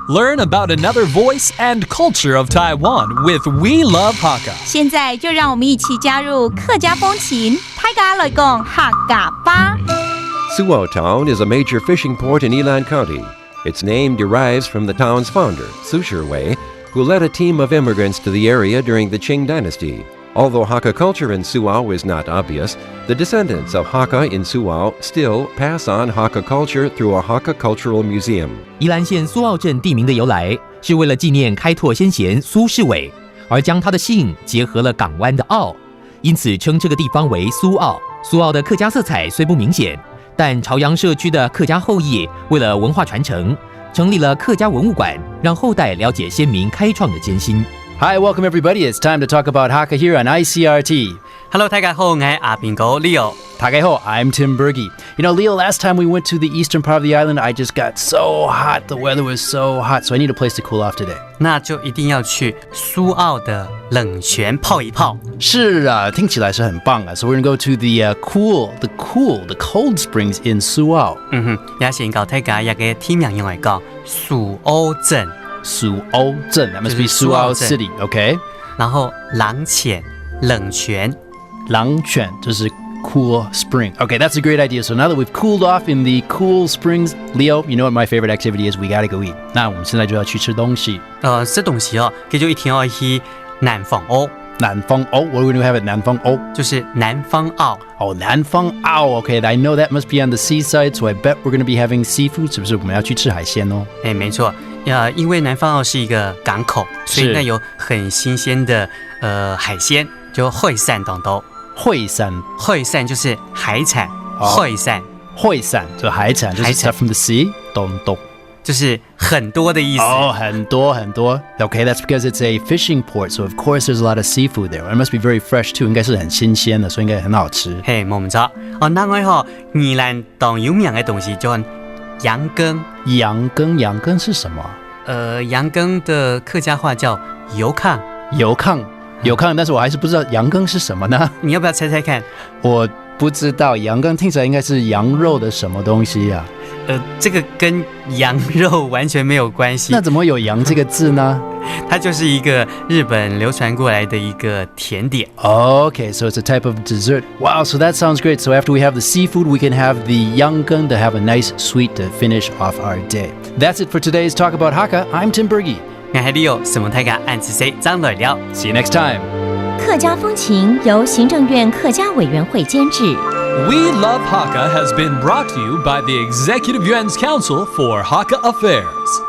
Learn about another voice and culture of Taiwan with We Love Hakka. 现在就让我们一起加入客家风情，大家来讲客家吧。Suao Town is a major fishing port in Yilan County. Its name derives from the town's founder, Su Shiwei, who led a team of immigrants to the area during the Qing dynasty. Although Hakka culture in Suao is not obvious, the descendants of Hakka in Suao still pass on Hakka culture through a Hakka Cultural Museum. 宜兰县苏澳镇地名的由来，是为了纪念开拓先贤苏士伟，而将他的姓结合了港湾的澳，因此称这个地方为苏澳。苏澳的客家色彩虽不明显，但朝阳社区的客家后裔为了文化传承，成立了客家文物馆，让后代了解先民开创的艰辛。Hi, welcome everybody. It's time to talk about Hakka here on ICRT. Hello, 大家好，我係阿邊個 Leo。大家好, I'm Tim Berge. You know, Leo, last time we went to the eastern part of the island, I just got so hot. The weather was so hot, so I need a place to cool off today. 那就一定要去蘇澳的冷泉泡一泡。是啊，听起来是很棒啊。So we're gonna go to the cold springs in Suao. 也先教大家一個地名用嚟講蘇澳鎮。Suao Zhen, that must be Suao City, okay? 然後冷泉，冷泉。冷泉就是 cool spring. Okay, that's a great idea. So now that we've cooled off in the cool springs, Leo, you know what my favorite activity is? We gotta go eat. 那我们现在就要去吃东西。吃東西哦，佢就一定要去南方澳。南方澳 What are we going to have at 南方澳就是南方澳。南方澳 Okay, I know that must be on the seaside, so I bet we're going to be having seafood. 是不是我们要去吃海鲜哦？没错。因为南方澳是一个港口，所以那有很新鲜的海鲜，就惠善等等。惠善就是海产，惠善就海产，就是 stuff from the sea， 懂懂。就是很多的意思。很多。Okay, that's because it's a fishing port, so of course there's a lot of seafood there. It must be very fresh too. 应该是很新鲜的，所以应该很好吃。我唔知。那我宜蘭當有名嘅東西叫羊羹。羊羹是什麼？羊羹的客家話叫油炕。油炕，但是我还是不知道羊羹是什么呢？你要不要猜猜看？我不知道，羊羹听起来应该是羊肉的什么东西呀？这个跟羊肉完全没有关系。那怎么有羊这个字呢？它就是一个日本流传过来的一个甜点。Okay, so it's a type of dessert. Wow, so that sounds great. So after we have the seafood, we can have the yangang to have a nice sweet to finish off our day. That's it for today's Talk About Hakka. I'm Tim Berge. 我係 Leo，什麼大家按次誰張來了。See you next time. 客家風情由行政院客家委員會監製。We Love Hakka has been brought to you by the Executive Yuan's Council for Hakka Affairs.